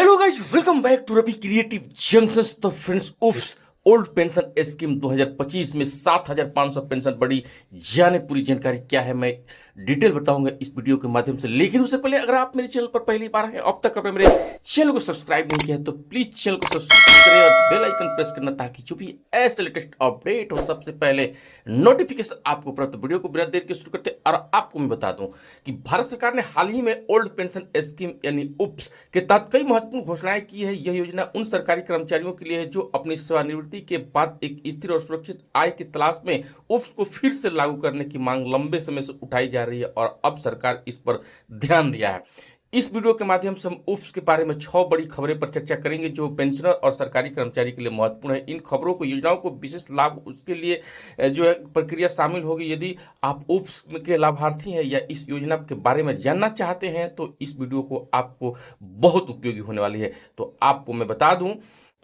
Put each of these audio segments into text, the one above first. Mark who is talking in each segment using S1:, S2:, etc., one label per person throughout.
S1: Hello guys, welcome back to Ravi creative junctions. तो friends, उफ्स old pension scheme 2025 में 7,500 pension बढ़ी। जाने पूरी जानकारी क्या है, मैं डिटेल बताऊंगा इस वीडियो के माध्यम से। लेकिन उससे पहले अगर आप मेरे चैनल पर पहली बार हैं, अब तक आपने मेरे चैनल को सब्सक्राइब नहीं किया है तो प्लीज चैनल को सब्सक्राइब करें और बेल आइकन प्रेस करना, ताकि जो भी ऐसे लेटेस्ट अपडेट हो सबसे पहले नोटिफिकेशन आपको प्राप्त। वीडियो को बिना देर के शुरू करते हैं। और आपको मैं बता दूं कि भारत सरकार ने हाल ही में ओल्ड पेंशन स्कीम यानी उप्स के तहत कई महत्वपूर्ण घोषणाएं की है। यह योजना उन सरकारी कर्मचारियों के लिए है जो अपनी सेवानिवृत्ति के बाद एक स्थिर और सुरक्षित आय की तलाश में उप्स को फिर से लागू करने की मांग लंबे समय से उठाई जा रही है और अब सरकार इस पर ध्यान दिया है। इस वीडियो के माध्यम से हम उप्स के बारे में 6 बड़ी खबरें पर चर्चा करेंगे जो पेंशनर और सरकारी कर्मचारी के लिए महत्वपूर्ण है। इन खबरों को, योजनाओं को विशेष लाभ उसके लिए जो है प्रक्रिया शामिल होगी। यदि आप उप्स के लाभार्थी हैं या इस योजना के बारे में जानना चाहते हैं तो इस वीडियो को आपको बहुत उपयोगी होने वाली है। तो आपको मैं बता दूं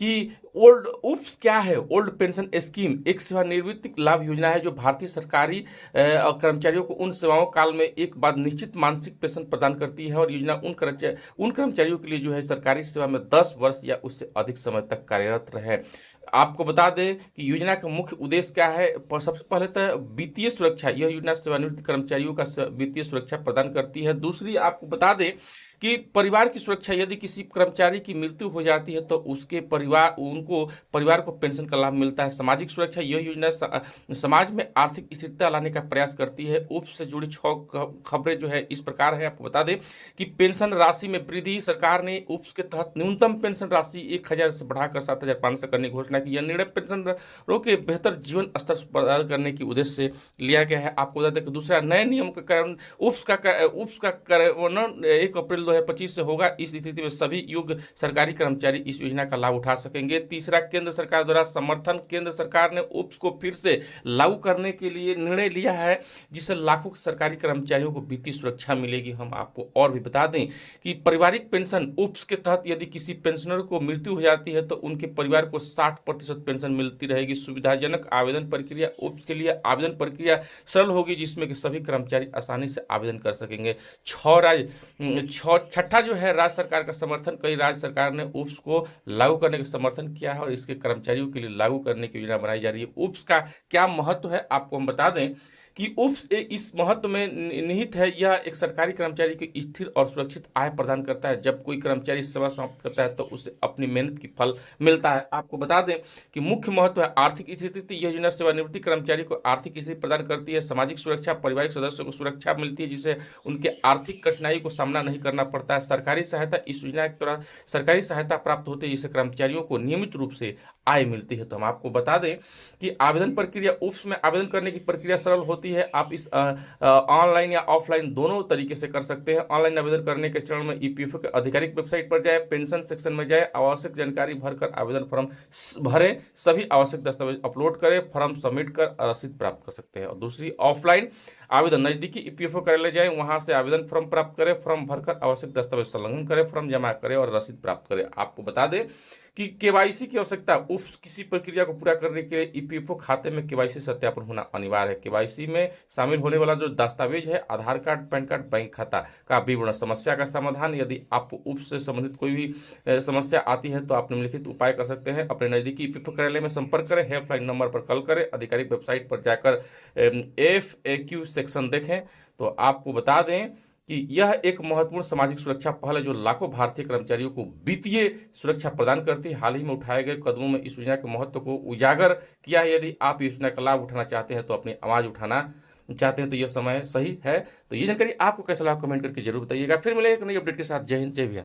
S1: कि ओल्ड उप्स क्या है। ओल्ड पेंशन स्कीम एक सेवानिवृत्ति लाभ योजना है जो भारतीय सरकारी कर्मचारियों को उन सेवाओं काल में एक बाद निश्चित मानसिक पेंशन प्रदान करती है। और योजना उन कर्मचारियों के लिए जो है सरकारी सेवा में 10 वर्ष या उससे अधिक समय तक कार्यरत रहे। आपको बता दें कि योजना का मुख्य उद्देश्य क्या है। सबसे पहले तो वित्तीय सुरक्षा। यह योजना सेवानिवृत्त कर्मचारियों का वित्तीय सुरक्षा प्रदान करती है। दूसरी, आपको बता दें कि परिवार की सुरक्षा। यदि किसी कर्मचारी की मृत्यु हो जाती है तो उसके परिवार को पेंशन का लाभ मिलता है। सामाजिक सुरक्षा। यह योजना समाज में आर्थिक स्थिरता लाने का प्रयास करती है। उप्स से जुड़ी 6 खबरें जो है इस प्रकार है। आपको बता दें कि पेंशन राशि में वृद्धि। सरकार ने उप्स के तहत न्यूनतम पेंशन राशि 1,000 से बढ़ाकर 7,500 करने की घोषणा की। यह निर्णय पेंशनरों के बेहतर जीवन स्तर प्रदान करने के उद्देश्य से लिया गया है। आपको बता दें कि दूसरा, नए नियम के कारण उप्स का कार्यान्वयन 1 अप्रैल 2025 से होगा। इस स्थिति में सभी योग्य सरकारी कर्मचारी इस योजना का लाभ उठा सकेंगे। तीसरा, केंद्र सरकार द्वारा समर्थन। केंद्र सरकार ने उप्स को फिर से लागू करने के लिए निर्णय लिया है, जिससे लाखों सरकारी कर्मचारियों को वित्तीय सुरक्षा मिलेगी। हम आपको और भी बता दें कि पारिवारिक पेंशन उप्स के तहत यदि किसी पेंशनर को मृत्यु हो जाती है तो उनके परिवार को 60% पेंशन मिलती रहेगी। सुविधाजनक आवेदन प्रक्रिया। उप्स के लिए आवेदन प्रक्रिया सरल होगी, जिसमें कि सभी कर्मचारी आसानी से आवेदन कर सकेंगे। छठा जो है, राज्य सरकार का समर्थन। कई राज्य सरकार ने उप्स को लागू करने का समर्थन किया है और इसके कर्मचारियों के लिए लागू करने की योजना बनाई जा रही है। उप्स का क्या महत्व है, आपको हम बता दें कि उप्स इस महत्व में निहित है। यह एक सरकारी कर्मचारी को स्थिर और सुरक्षित आय प्रदान करता है। जब कोई कर्मचारी सेवा समाप्त करता है तो उसे अपनी मेहनत की फल मिलता है। आपको बता दें कि मुख्य महत्व है आर्थिक स्थिति। यह योजना सेवानिवृत्ति कर्मचारी को आर्थिक स्थिति प्रदान करती है। सामाजिक सुरक्षा। पारिवारिक सदस्यों को सुरक्षा मिलती है जिससे उनके आर्थिक कठिनाई को सामना नहीं करना पड़ता है। सरकारी सहायता। इस योजना के द्वारा सरकारी सहायता प्राप्त होती है जिससे कर्मचारियों को नियमित रूप से आय मिलती है। तो हम आपको बता दें कि आवेदन प्रक्रिया। उप्स में आवेदन करने की प्रक्रिया सरल होती है। आप इस ऑनलाइन या ऑफलाइन दोनों तरीके से कर सकते हैं। ऑनलाइन आवेदन करने के चरण में ईपीएफओ के आधिकारिक वेबसाइट पर जाए, पेंशन सेक्शन में जाए, आवश्यक जानकारी भरकर आवेदन फॉर्म भरें, सभी आवश्यक दस्तावेज अपलोड करें, फॉर्म सबमिट कर रसीद प्राप्त कर सकते हैं। और दूसरी, ऑफलाइन आवेदन। नजदीकी ईपीएफओ कार्यालय जाए, वहां से आवेदन फॉर्म प्राप्त करें, फॉर्म भरकर आवश्यक दस्तावेज संलग्न करें, फॉर्म जमा करें और रसीद प्राप्त करें। आपको बता दें कि केवाईसी की आवश्यकता। उस किसी प्रक्रिया को पूरा करने के लिए ईपीएफओ खाते में केवाईसी सत्यापन होना अनिवार्य है। केवाईसी में शामिल होने वाला जो दस्तावेज है, आधार कार्ड, पैन कार्ड, बैंक खाता का विवरण। समस्या का समाधान। यदि आपको उप्स से संबंधित कोई भी समस्या आती है तो आप निम्नलिखित उपाय कर सकते हैं। अपने नजदीकी ईपीएफओ कार्यालय में संपर्क करें, हेल्पलाइन नंबर पर कॉल करें, आधिकारिक वेबसाइट पर जाकर FAQ सेक्शन देखें। तो आपको बता दें कि यह एक महत्वपूर्ण सामाजिक सुरक्षा पहल है जो लाखों भारतीय कर्मचारियों को वित्तीय सुरक्षा प्रदान करती है। हाल ही में उठाए गए कदमों में इस योजना के महत्व को उजागर किया है। यदि आप योजना का लाभ उठाना चाहते हैं तो अपनी आवाज उठाना चाहते हैं तो यह समय सही है। तो ये जानकारी आपको कैसा लगा कमेंट करके जरूर बताइएगा। फिर मिलेंगे एक नई अपडेट के साथ। जय हिंद, जय भारत।